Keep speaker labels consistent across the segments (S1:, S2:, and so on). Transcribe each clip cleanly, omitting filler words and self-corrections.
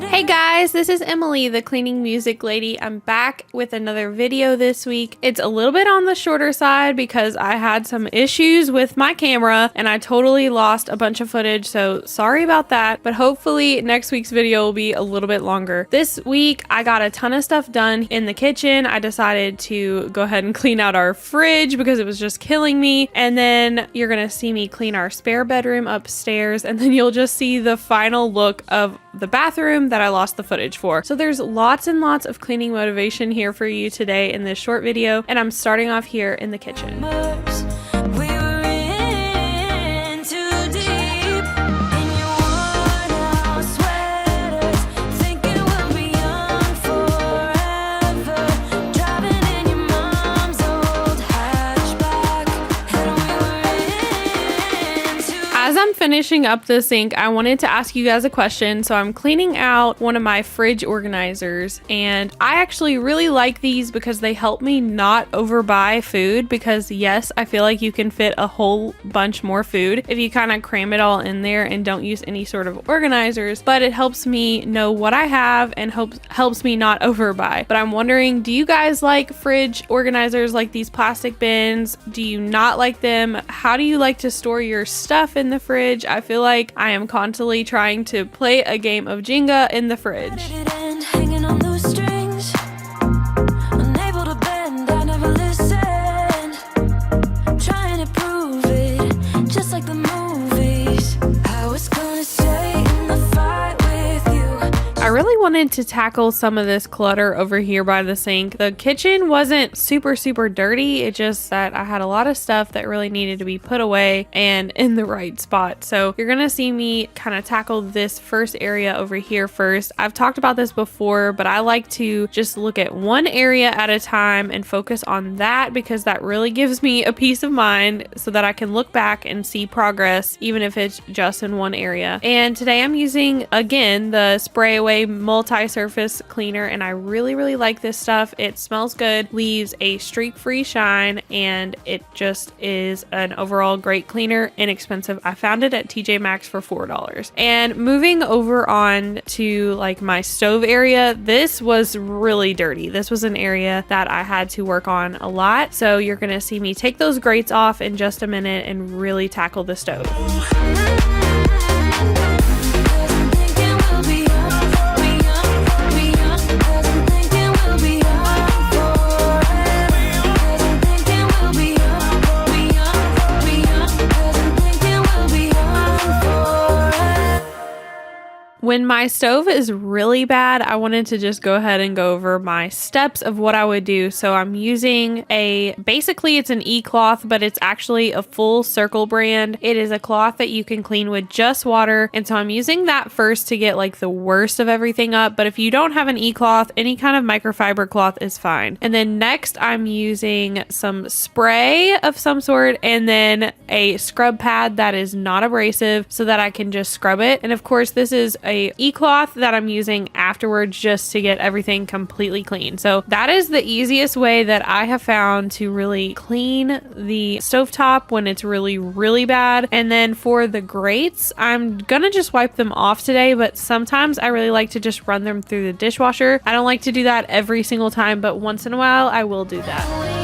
S1: Hey guys, this is Emily, the cleaning music lady. I'm back with another video this week. It's a little bit on the shorter side because I had some issues with my camera and I totally lost a bunch of footage, so sorry about that, but hopefully next week's video will be a little bit longer. This week I got a ton of stuff done in the kitchen. I decided to go ahead and clean out our fridge because it was just killing me, and then you're gonna see me clean our spare bedroom upstairs, and then you'll just see the final look of the bathroom that I lost the footage for. So there's lots and lots of cleaning motivation here for you today in this short video, and I'm starting off here in the kitchen. As I'm finishing up the sink, I wanted to ask you guys a question. So I'm cleaning out one of my fridge organizers, and I actually really like these because they help me not overbuy food, because yes, I feel like you can fit a whole bunch more food if you kind of cram it all in there and don't use any sort of organizers, but it helps me know what I have and helps me not overbuy. But I'm wondering, do you guys like fridge organizers like these plastic bins? Do you not like them? How do you like to store your stuff in the fridge? I feel like I am constantly trying to play a game of Jenga in the fridge. I really wanted to tackle some of this clutter over here by the sink. The kitchen wasn't super dirty. It just that I had a lot of stuff that really needed to be put away and in the right spot. So you're gonna see me kind of tackle this first area over here first. I've talked about this before, but I like to just look at one area at a time and focus on that, because that really gives me a peace of mind so that I can look back and see progress, even if it's just in one area. And today I'm using, again, the spray away multi-surface cleaner, and I really like this stuff. It smells good, leaves a streak-free shine, and it just is an overall great cleaner, inexpensive. I found it at TJ Maxx for $4. And moving over on to like my stove area, this was really dirty. This was an area that I had to work on a lot. So you're gonna see me take those grates off in just a minute and really tackle the stove. When my stove is really bad, I wanted to just go ahead and go over my steps of what I would do. So I'm using basically it's an e-cloth, but it's actually a full circle brand. It is a cloth that you can clean with just water. And so I'm using that first to get like the worst of everything up. But if you don't have an e-cloth, any kind of microfiber cloth is fine. And then next I'm using some spray of some sort, and then a scrub pad that is not abrasive so that I can just scrub it. And of course, this is a e-cloth that I'm using afterwards just to get everything completely clean. So that is the easiest way that I have found to really clean the stovetop when it's really bad. And then for the grates, I'm gonna just wipe them off today, but sometimes I really like to just run them through the dishwasher. I don't like to do that every single time, but once in a while I will do that.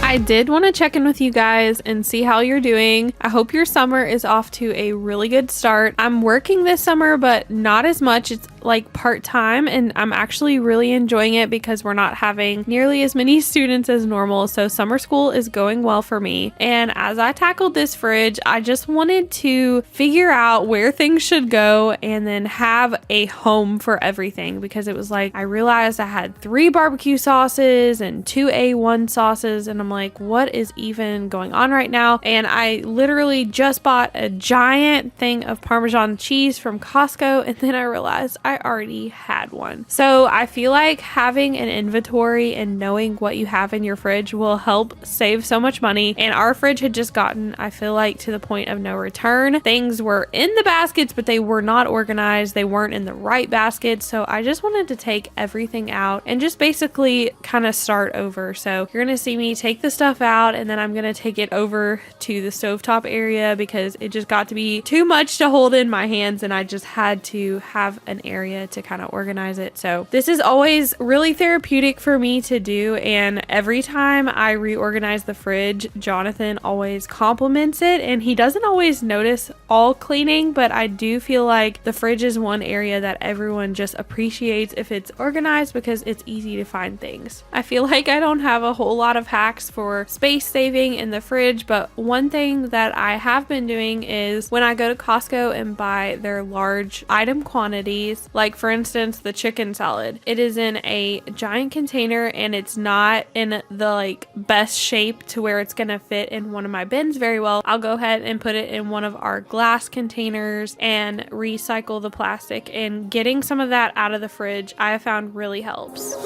S1: I did want to check in with you guys and see how you're doing. I hope your summer is off to a really good start. I'm working this summer, but not as much. It's like part-time, and I'm actually really enjoying it because we're not having nearly as many students as normal. So summer school is going well for me. And as I tackled this fridge, I just wanted to figure out where things should go and then have a home for everything, because it was like I realized I had 3 barbecue sauces and 2 A1 sauces, and I'm like, what is even going on right now? And I literally just bought a giant thing of Parmesan cheese from Costco, and then I realized I I already had one. So I feel like having an inventory and knowing what you have in your fridge will help save so much money. And our fridge had just gotten, I feel like, to the point of no return. Things were in the baskets, but they were not organized. They weren't in the right baskets. So I just wanted to take everything out and just basically kind of start over. So you're going to see me take the stuff out, and then I'm going to take it over to the stovetop area because it just got to be too much to hold in my hands, and I just had to have an area to kind of organize it. So this is always really therapeutic for me to do, and every time I reorganize the fridge, Jonathan always compliments it, and he doesn't always notice all cleaning, but I do feel like the fridge is one area that everyone just appreciates if it's organized because it's easy to find things. I feel like I don't have a whole lot of hacks for space saving in the fridge, but one thing that I have been doing is when I go to Costco and buy their large item quantities, like for instance the chicken salad, it is in a giant container and it's not in the best shape to where it's gonna fit in one of my bins very well. I'll go ahead and put it in one of our glass containers and recycle the plastic, and getting some of that out of the fridge I have found really helps.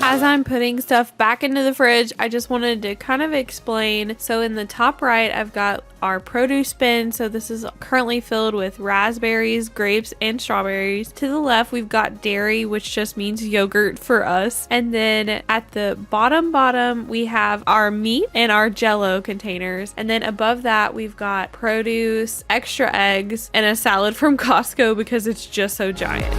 S1: As I'm putting stuff back into the fridge, I just wanted to kind of explain. So in the top right, I've got our produce bin. So this is currently filled with raspberries, grapes, and strawberries. To the left, we've got dairy, which just means yogurt for us. And then at the bottom, we have our meat and our Jell-O containers. And then above that, we've got produce, extra eggs, and a salad from Costco because it's just so giant.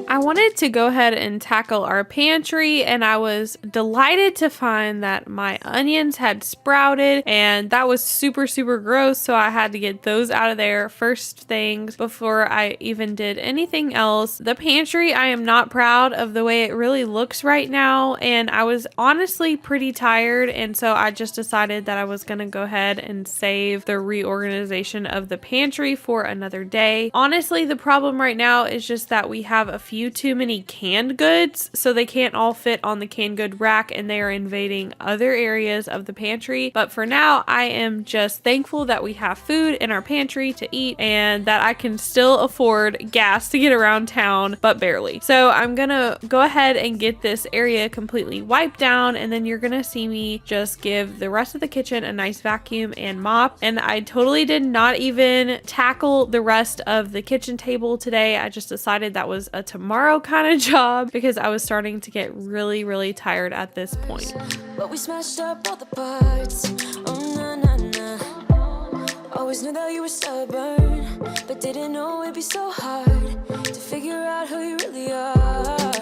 S1: I wanted to go ahead and tackle our pantry, and I was delighted to find that my onions had sprouted, and that was super gross, so I had to get those out of there first things before I even did anything else. The pantry, I am not proud of the way it really looks right now, and I was honestly pretty tired, and so I just decided that I was gonna go ahead and save the reorganization of the pantry for another day. Honestly, the problem right now is just that we have a few too many canned goods, so they can't all fit on the canned good rack, and they are invading other areas of the pantry. But for now, I am just thankful that we have food in our pantry to eat and that I can still afford gas to get around town, but barely. So I'm gonna go ahead and get this area completely wiped down, and then you're gonna see me just give the rest of the kitchen a nice vacuum and mop. And I totally did not even tackle the rest of the kitchen table today. I just decided that was a tomorrow kind of job because I was starting to get really tired at this point.
S2: But we smashed up all the parts. Oh na na na. Always knew that you were stubborn, but didn't know it'd be so hard to figure out who you really are.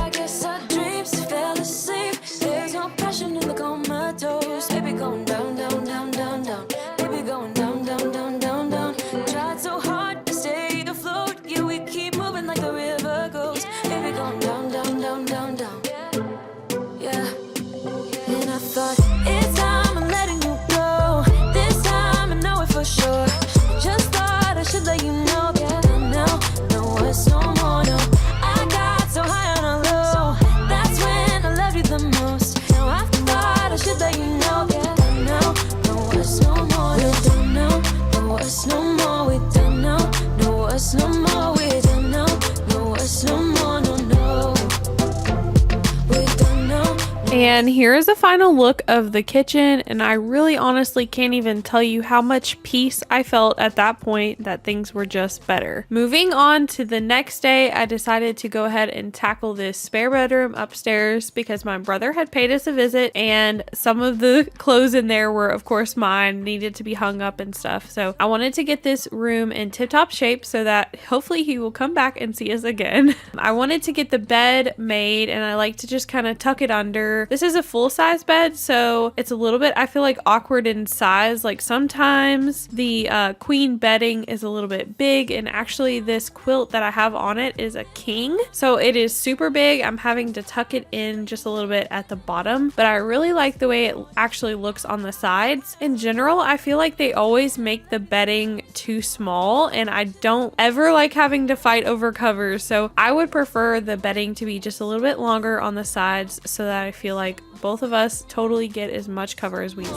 S2: I guess our dreams fell asleep. There's no passion in the comatose. Baby going down, down, down, down, down. Baby going down, down, down, down, down. Tried so hard to stay afloat, yeah we keep moving like the river goes. Baby going down, down, down, down, down. Yeah. And I thought it's time I'm letting you go. This time I know it for sure. Just thought I should let you know. Yeah, now, no words no more, no. I got so high on a low. That's when I loved you the most. Now I thought I should let you know. Yeah, now, no words no more. We don't know, no words no more. We don't know, no words no more. We don't know, no words no more, no, no. We don't know.
S1: And here's a final look of the kitchen, and I really honestly can't even tell you how much peace I felt at that point that things were just better. Moving on to the next day, I decided to go ahead and tackle this spare bedroom upstairs because my brother had paid us a visit, and some of the clothes in there were of course mine, needed to be hung up and stuff. So I wanted to get this room in tip-top shape so that hopefully he will come back and see us again. I wanted to get the bed made, and I like to just kind of tuck it under here. This is a full-size bed, so it's a little bit, I feel like, awkward in size. Like sometimes the queen bedding is a little bit big, and actually this quilt that I have on it is a king, so it is super big. I'm having to tuck it in just a little bit at the bottom, but I really like the way it actually looks on the sides. In general, I feel like they always make the bedding too small, and I don't ever like having to fight over covers, so I would prefer the bedding to be just a little bit longer on the sides so that I feel like both of us totally get as much cover as we need.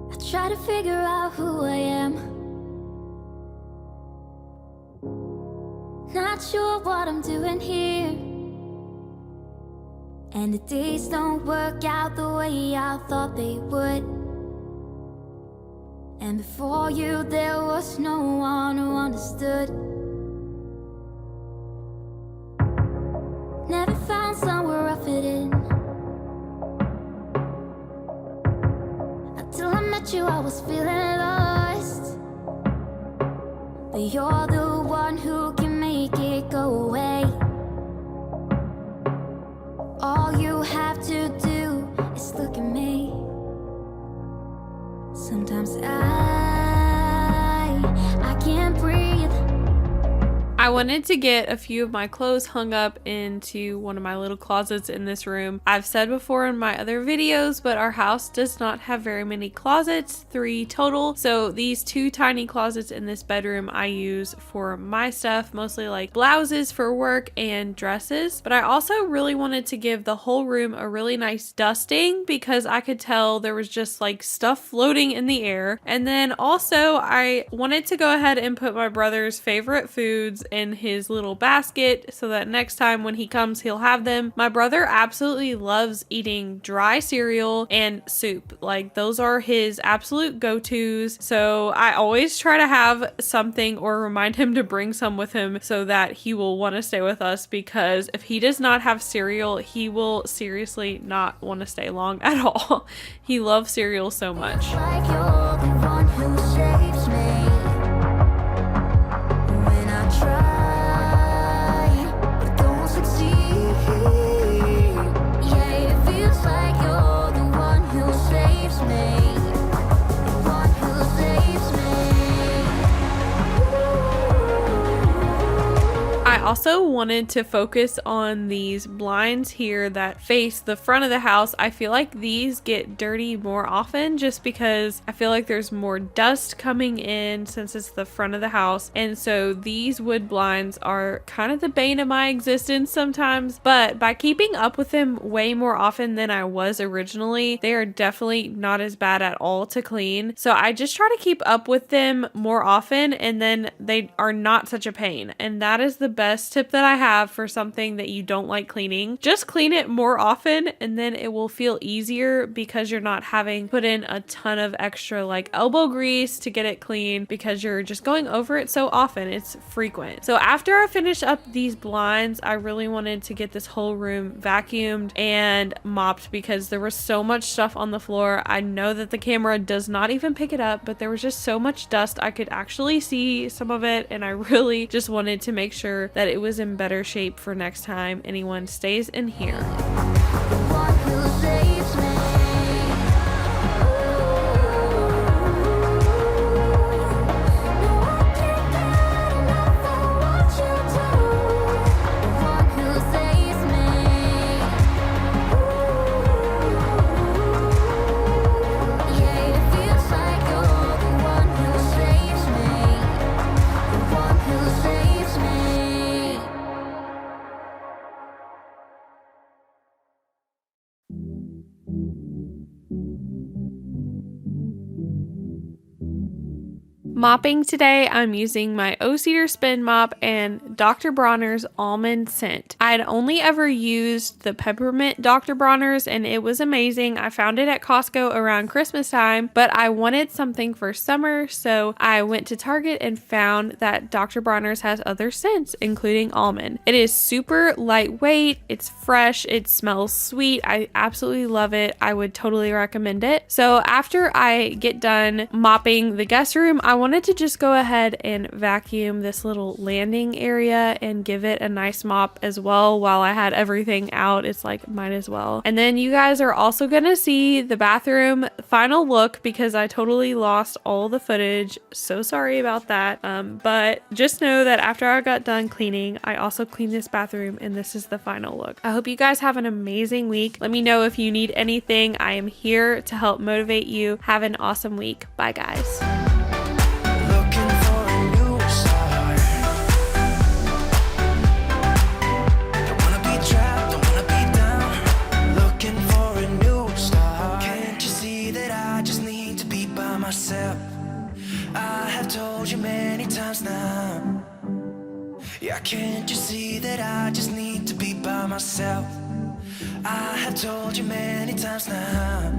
S2: I try to figure out who I am. Not sure what I'm doing here, and the days don't work out the way I thought they would. And before you there was no one who understood. Never found somewhere I fit in. Until I met you I was feeling lost, but you're the one who can make it go away. All you have to do is look at me. Sometimes I can't breathe.
S1: I wanted to get a few of my clothes hung up into one of my little closets in this room. I've said before in my other videos, but our house does not have very many closets, 3 total. So these 2 tiny closets in this bedroom I use for my stuff, mostly like blouses for work and dresses. But I also really wanted to give the whole room a really nice dusting because I could tell there was just like stuff floating in the air. And then also I wanted to go ahead and put my brother's favorite foods in his little basket so that next time when he comes he'll have them. My brother absolutely loves eating dry cereal and soup. Like those are his absolute go-tos. So I always try to have something or remind him to bring some with him so that he will want to stay with us, because if he does not have cereal, he will seriously not want to stay long at all. He loves cereal so much.
S2: Like you're the one who saves me when I try, but don't succeed. Yeah, it feels like you're the one who saves me, the one who saves me.
S1: I also wanted to focus on these blinds here that face the front of the house. I feel like these get dirty more often just because I feel like there's more dust coming in since it's the front of the house. And so these wood blinds are kind of the bane of my existence sometimes, but by keeping up with them way more often than I was originally, they are definitely not as bad at all to clean. So I just try to keep up with them more often, and then they are not such a pain. And that is the best tip that I have for something that you don't like cleaning. Just clean it more often, and then it will feel easier because you're not having put in a ton of extra like elbow grease to get it clean because you're just going over it so often. It's frequent. So after I finished up these blinds, I really wanted to get this whole room vacuumed and mopped because there was so much stuff on the floor. I know that the camera does not even pick it up, but there was just so much dust. I could actually see some of it, and I really just wanted to make sure that it was in better shape for next time anyone stays in here.
S2: The one who saves me. No, I can't get enough of what you do. The one who saves me. Yeah, it feels like you're the one who saves me. The one who saves me.
S1: Mopping today, I'm using my O-Cedar spin mop, and Dr. Bronner's almond scent. I had only ever used the peppermint Dr. Bronner's and it was amazing. I found it at Costco around Christmas time, but I wanted something for summer, so I went to Target and found that Dr. Bronner's has other scents, including almond. It is super lightweight, it's fresh, it smells sweet. I absolutely love it. I would totally recommend it. So after I get done mopping the guest room, I wanted to just go ahead and vacuum this little landing area and give it a nice mop as well. While I had everything out, it's like, might as well. And then you guys are also gonna see the bathroom final look because I totally lost all the footage. So sorry about that. But just know that after I got done cleaning, I also cleaned this bathroom and this is the final look. I hope you guys have an amazing week. Let me know if you need anything. I am here to help motivate you. Have an awesome week. Bye guys.
S2: Looking for a new start. Don't wanna be trapped, don't wanna be down. Looking for a new start. Can't you see that I just need to be by myself? I have told you many times now. Yeah, can't you see that I just need to be by myself? I have told you many times now.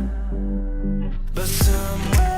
S2: But somewhere